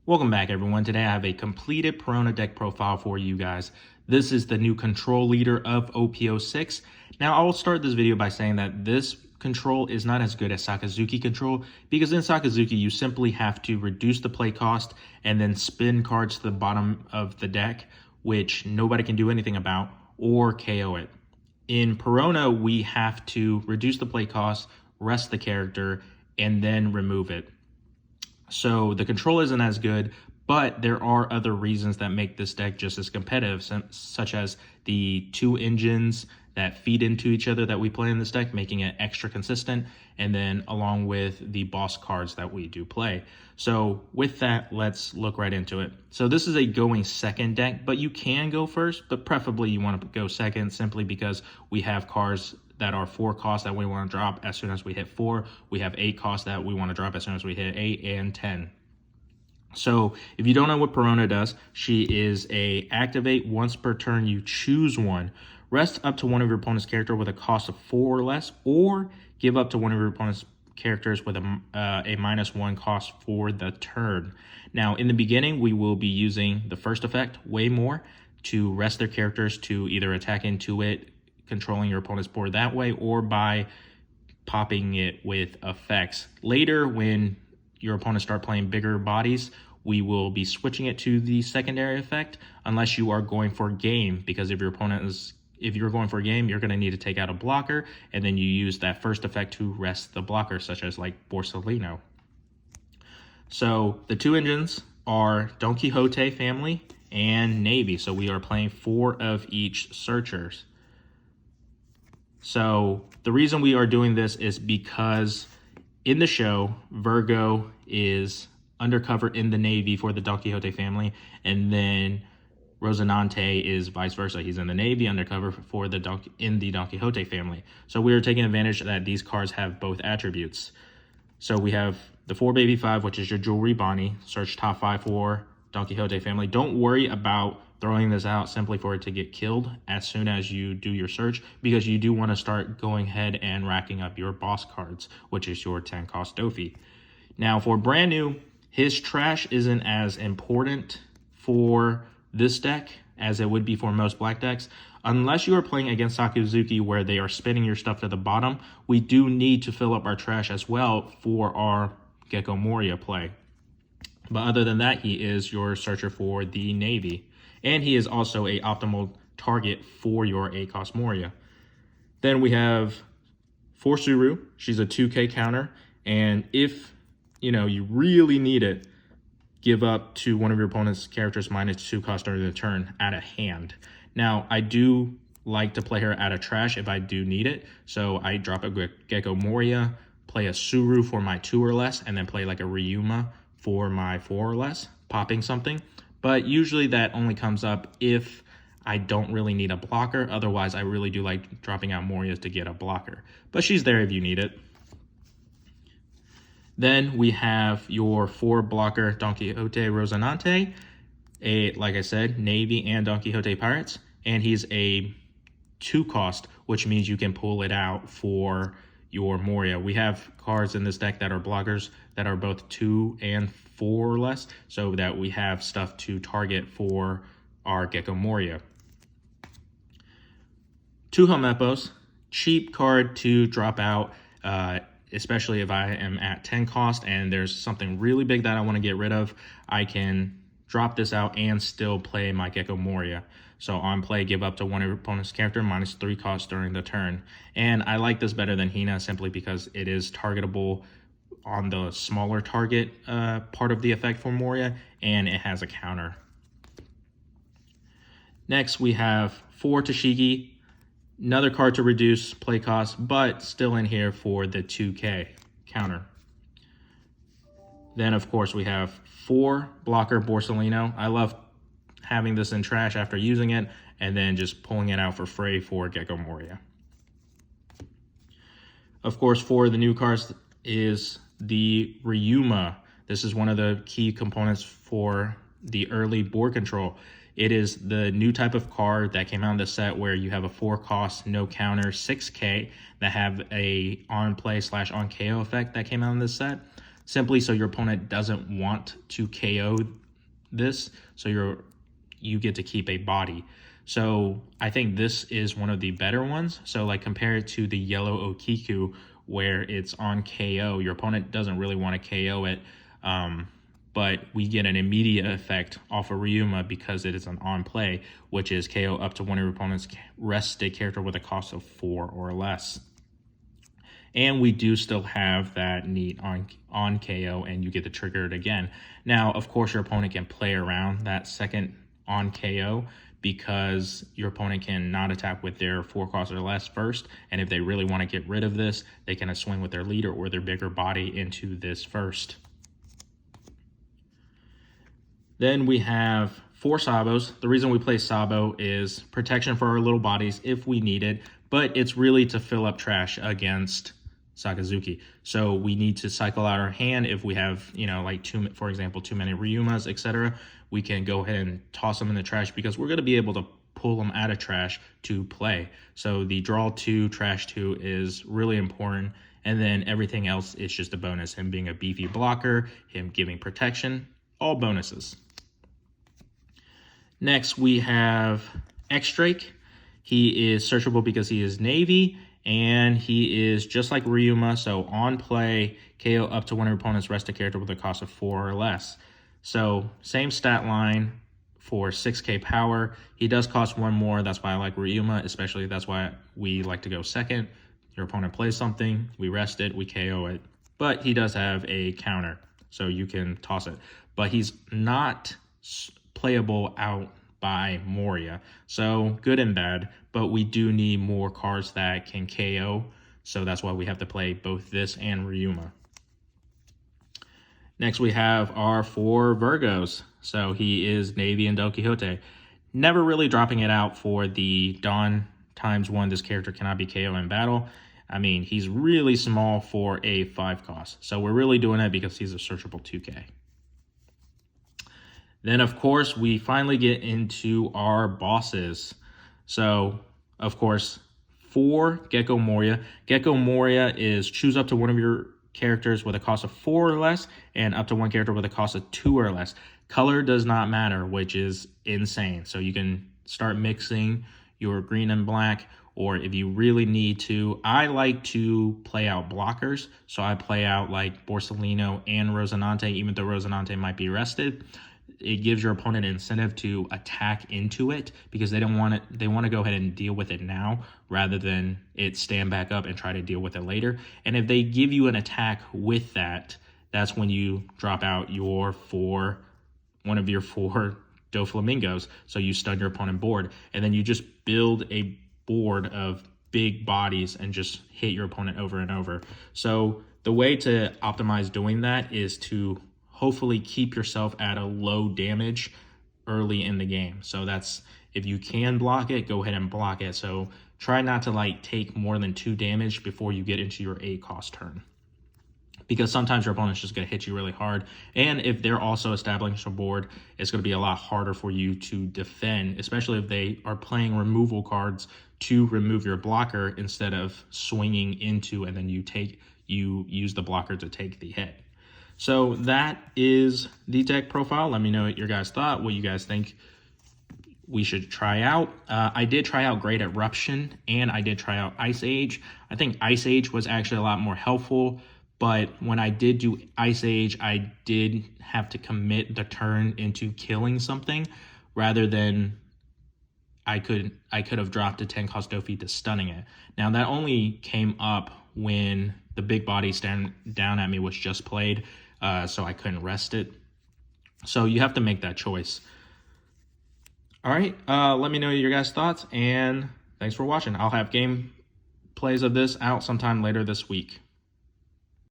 Welcome back, everyone. Today I have a completed Perona deck profile for you guys. This is the new control leader of OP06. Now, I will start this video by saying that this control is not as good as Sakazuki control, because in Sakazuki, you simply have to reduce the play cost and then spin cards to the bottom of the deck, which nobody can do anything about, or KO it. In Perona, we have to reduce the play cost, rest the character, and then remove it. So the control isn't as good, but there are other reasons that make this deck just as competitive, such as the two engines that feed into each other that we play in this deck, making it extra consistent, and then along with the boss cards that we do play. So with that, let's look right into it. So this is a going second deck, but you can go first, but preferably you want to go second simply because we have cards that are 4 costs that we want to drop as soon as we hit 4. We have 8 costs that we want to drop as soon as we hit 8 and 10. So if you don't know what Perona does, she is a activate once per turn. You choose one. Rest up to one of your opponent's character with a cost of 4 or less, or give up to one of your opponent's characters with a -1 cost for the turn. Now, in the beginning, we will be using the first effect way more to rest their characters to either attack into it, controlling your opponent's board that way, or by popping it with effects. Later, when your opponents start playing bigger bodies, we will be switching it to the secondary effect, unless you are going for game, because if you're going for a game, you're going to need to take out a blocker, and then you use that first effect to rest the blocker, such as like Borsellino. So the two engines are Don Quixote family and Navy. So we are playing 4 of each searchers. So the reason we are doing this is because in the show, Virgo is undercover in the Navy for the Don Quixote family, and then Rosinante is vice versa. He's in the Navy undercover for in the Don Quixote family. So we are taking advantage that these cards have both attributes. So we have the 4 Baby 5, which is your Jewelry Bonnie. Search top 5 for Don Quixote family. Don't worry about throwing this out simply for it to get killed as soon as you do your search, because you do want to start going ahead and racking up your boss cards, which is your 10 cost Dofi. Now for brand new, his trash isn't as important for this deck as it would be for most black decks. Unless you are playing against Sakazuki where they are spinning your stuff to the bottom, we do need to fill up our trash as well for our Gecko Moria play. But other than that, he is your searcher for the Navy. And he is also a optimal target for your 8-cost Moria. Then we have 4 Suru. She's a 2K counter. And if you really need it, give up to one of your opponent's characters -2 cost during the turn at a hand. Now, I do like to play her at a trash if I do need it. So I drop a Gecko Moria, play a Suru for my 2 or less, and then play like a Ryuma for my 4 or less, popping something. But usually that only comes up if I don't really need a blocker. Otherwise, I really do like dropping out Morias to get a blocker. But she's there if you need it. Then we have your 4 blocker Don Quixote Rosinante, like I said, Navy and Don Quixote Pirates. And he's a 2 cost, which means you can pull it out for your Moria. We have cards in this deck that are blockers that are both 2 and 4 or less, so that we have stuff to target for our Gecko Moria. 2 Helmepos, cheap card to drop out, especially if I am at 10 cost and there's something really big that I want to get rid of. I can drop this out and still play my Gecko Moria. So on play, give up to one of your opponent's character -3 cost during the turn. And I like this better than Hina simply because it is targetable on the smaller target part of the effect for Moria, and it has a counter. Next, we have 4 Tashigi, another card to reduce play cost, but still in here for the 2K counter. Then, of course, we have 4 blocker Borsellino. I love having this in trash after using it, and then just pulling it out for free for Gecko Moria. Of course, for the new cards is the Ryuma. This is one of the key components for the early board control. It is the new type of card that came out in the set where you have a 4 cost, no counter, 6K that have a on play / on KO effect that came out in this set. simply so your opponent doesn't want to KO this, so you get to keep a body. So I think this is one of the better ones. So like compare it to the yellow Okiku, where it's on KO. Your opponent doesn't really want to KO it, but we get an immediate effect off of Ryuma because it is an on play, which is KO up to one of your opponent's rested character with a cost of 4 or less. And we do still have that neat on KO, and you get to trigger it again. Now, of course, your opponent can play around that second on KO because your opponent can not attack with their 4 costs or less first. And if they really want to get rid of this, they can swing with their leader or their bigger body into this first. Then we have 4 Sabos. The reason we play Sabo is protection for our little bodies if we need it, but it's really to fill up trash against Sakazuki. So we need to cycle out our hand if we have, like for example, too many Ryumas, etc. We can go ahead and toss them in the trash because we're going to be able to pull them out of trash to play. So the draw 2, trash 2 is really important. And then everything else is just a bonus. Him being a beefy blocker, him giving protection, all bonuses. Next, we have X-Drake. He is searchable because he is Navy, and he is just like Ryuma, so on play, KO up to one of your opponent's rested character with a cost of 4 or less. So same stat line for 6k power. He does cost 1 more, that's why I like Ryuma, especially that's why we like to go second. Your opponent plays something, we rest it, we KO it. But he does have a counter, so you can toss it. But he's not playable out by Moria. So good and bad, but we do need more cards that can KO. So that's why we have to play both this and Ryuma. Next we have our 4 Virgos. So he is Navy and Don Quixote. Never really dropping it out for the Dawn ×1. This character cannot be KO in battle. I mean, he's really small for a 5 cost. So we're really doing it because he's a searchable 2k. Then, of course, we finally get into our bosses. So, of course, 4 Gecko Moria. Gecko Moria is choose up to one of your characters with a cost of 4 or less, and up to one character with a cost of 2 or less. Color does not matter, which is insane. So you can start mixing your green and black, or if you really need to. I like to play out blockers, so I play out like Borsellino and Rosinante, even though Rosinante might be rested. It gives your opponent an incentive to attack into it because they don't want it. They want to go ahead and deal with it now rather than it stand back up and try to deal with it later. And if they give you an attack with that, that's when you drop out one of your 4 Doflamingos. So you stun your opponent board, and then you just build a board of big bodies and just hit your opponent over and over. So the way to optimize doing that is to hopefully keep yourself at a low damage early in the game. So that's, if you can block it, go ahead and block it. So try not to take more than 2 damage before you get into your 8 cost turn, because sometimes your opponent's just going to hit you really hard. And if they're also establishing a board, it's going to be a lot harder for you to defend, especially if they are playing removal cards to remove your blocker instead of swinging into, and then you use the blocker to take the hit. So that is the deck profile. Let me know what your guys thought, what you guys think we should try out. I did try out Great Eruption, and I did try out Ice Age. I think Ice Age was actually a lot more helpful, but when I did do Ice Age, I did have to commit the turn into killing something rather than I could have dropped a 10 cost Dofi to stunning it. Now that only came up when the big body stand down at me was just played, so I couldn't rest it. So you have to make that choice. All right, let me know your guys' thoughts, and thanks for watching. I'll have gameplays of this out sometime later this week.